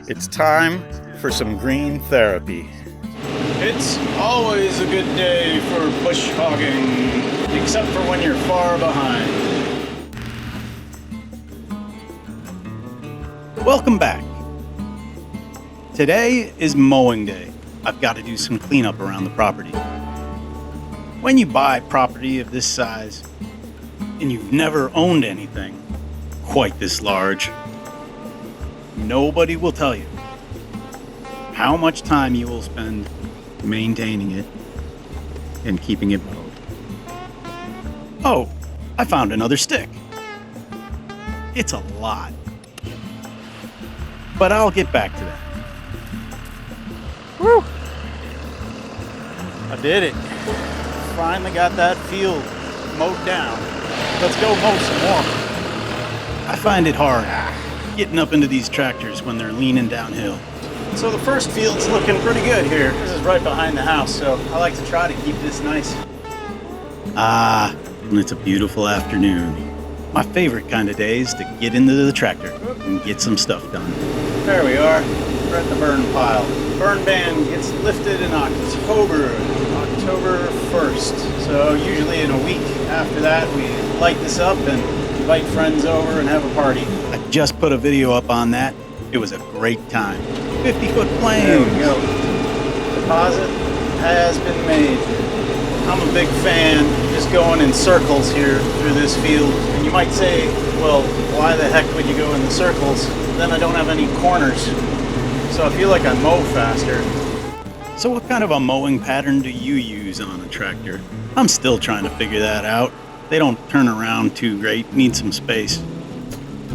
It's time for some green therapy. It's always a good day for bush hogging, except for when you're far behind. Welcome back. Today is mowing day. I've got to do some cleanup around the property. When you buy property of this size, and you've never owned anything quite this large, nobody will tell you how much time you will spend maintaining it and keeping it mowed. Oh, I found another stick. It's a lot. But I'll get back to that. Woo! I did it. Finally got that field mowed down. Let's go mow some more. I find it hard getting up into these tractors when they're leaning downhill. So the first field's looking pretty good here. This is right behind the house, so I like to try to keep this nice. And it's a beautiful afternoon. My favorite kind of day is to get into the tractor and get some stuff done. There we are. We're at the burn pile. Burn ban gets lifted in October 1st. So usually in a week after that, we light this up and invite friends over and have a party. I just put a video up on that. It was a great time. 50-foot flames. There we go. Deposit has been made. I'm a big fan just going in circles here through this field. And you might say, well, why the heck would you go in the circles? Then I don't have any corners. So I feel like I mow faster. So what kind of a mowing pattern do you use on a tractor? I'm still trying to figure that out. They don't turn around too great, need some space.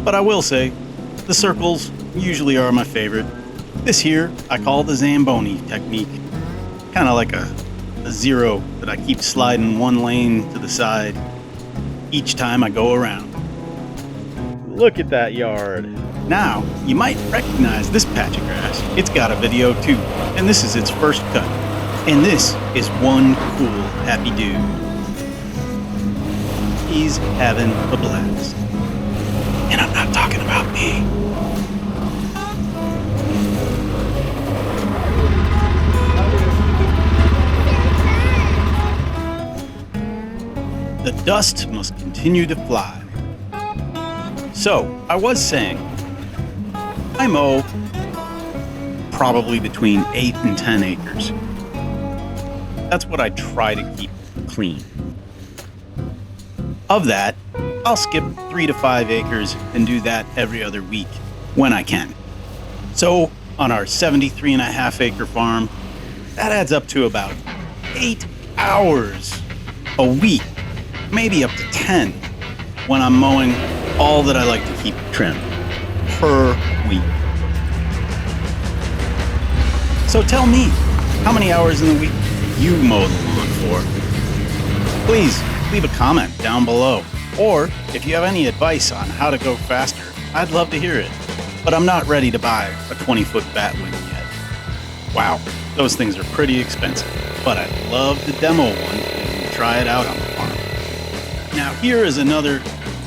But I will say, the circles usually are my favorite. This here, I call the Zamboni technique. Kind of like a zero that I keep sliding one lane to the side each time I go around. Look at that yard. Now, you might recognize this patch of grass. It's got a video too, and this is its first cut. And this is one cool happy dude. He's having a blast. And I'm not talking about me. The dust must continue to fly. So, I was saying, I mow probably between 8 and 10 acres. That's what I try to keep clean. Of that, I'll skip 3 to 5 acres and do that every other week when I can. So, on our 73.5 acre farm, that adds up to about 8 hours a week. Maybe up to 10 when I'm mowing all that I like to keep trimmed per week. So tell me, how many hours in the week do you mow the lawn for? Please leave a comment down below. Or if you have any advice on how to go faster, I'd love to hear it. But I'm not ready to buy a 20-foot batwing yet. Wow, those things are pretty expensive. But I'd love to demo one and try it out on the farm. Now here is another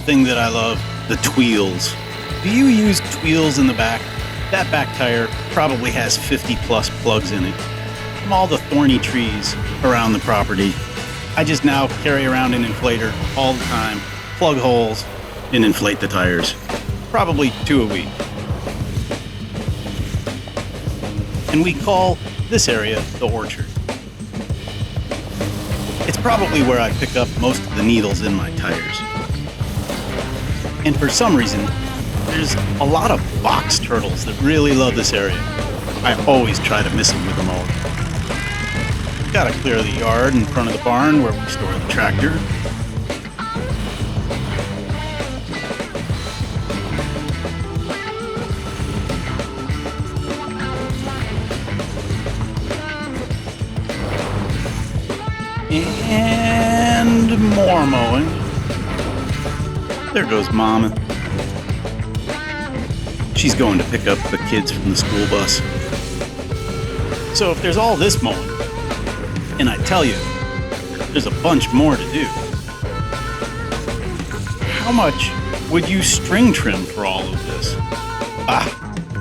thing that I love, the tweels. Do you use tweels in the back? That back tire probably has 50 plus plugs in it. From all the thorny trees around the property, I just now carry around an inflator all the time, plug holes, and inflate the tires. Probably 2 a week. And we call this area the orchard. It's probably where I pick up most of the needles in my tires. And for some reason, there's a lot of box turtles that really love this area. I always try to miss them with a mower. Gotta clear the yard in front of the barn where we store the tractor. And more mowing. There goes Mama. She's going to pick up the kids from the school bus. So if there's all this mowing, and I tell you, there's a bunch more to do, how much would you string trim for all of this?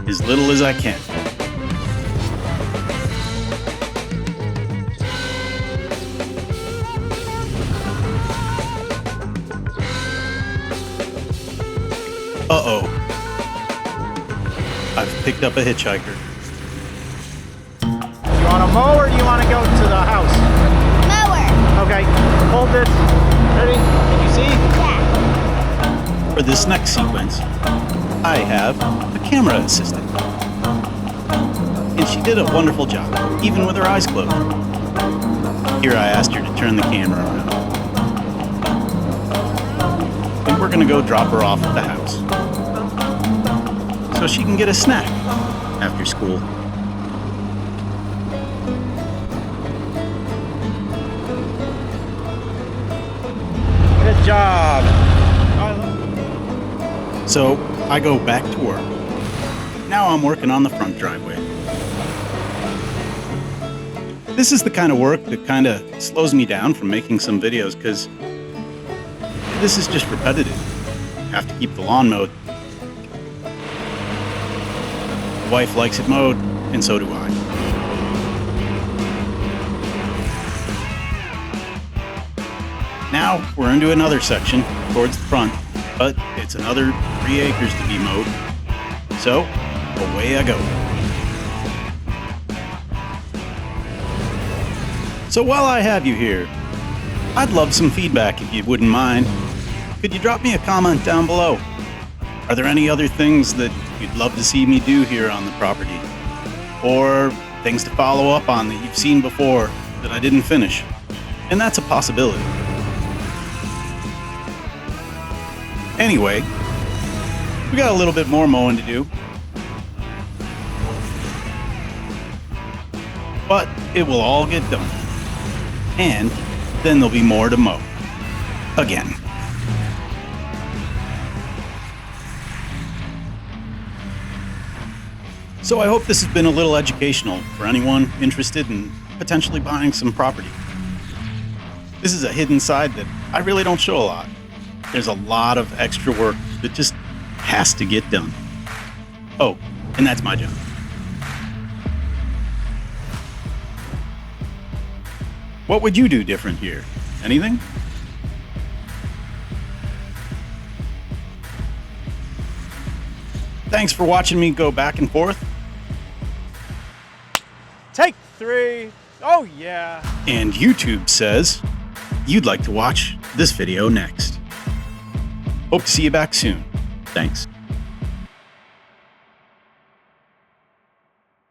as little as I can. Uh-oh. I've picked up a hitchhiker. You want to mow or do you want to go to the house? Mower. Okay, hold this. Ready? Can you see? Yeah. For this next sequence, I have a camera assistant. And she did a wonderful job, even with her eyes closed. Here I asked her to turn the camera around. And we're gonna go drop her off at the house, so she can get a snack after school. Good job. So I go back to work. Now I'm working on the front driveway. This is the kind of work that kind of slows me down from making some videos because this is just repetitive. Have to keep the lawn mowed. The wife likes it mowed, and so do I. Now we're into another section towards the front, but it's another 3 acres to be mowed. So away I go. So while I have you here, I'd love some feedback if you wouldn't mind. Could you drop me a comment down below? Are there any other things that you'd love to see me do here on the property? Or things to follow up on that you've seen before that I didn't finish? And that's a possibility. Anyway, we got a little bit more mowing to do. But it will all get done. And then there'll be more to mow. Again. So I hope this has been a little educational for anyone interested in potentially buying some property. This is a hidden side that I really don't show a lot. There's a lot of extra work that just has to get done. Oh, and that's my job. What would you do different here? Anything? Thanks for watching me go back and forth. Take 3. Oh, yeah. And YouTube says you'd like to watch this video next. Hope to see you back soon. Thanks.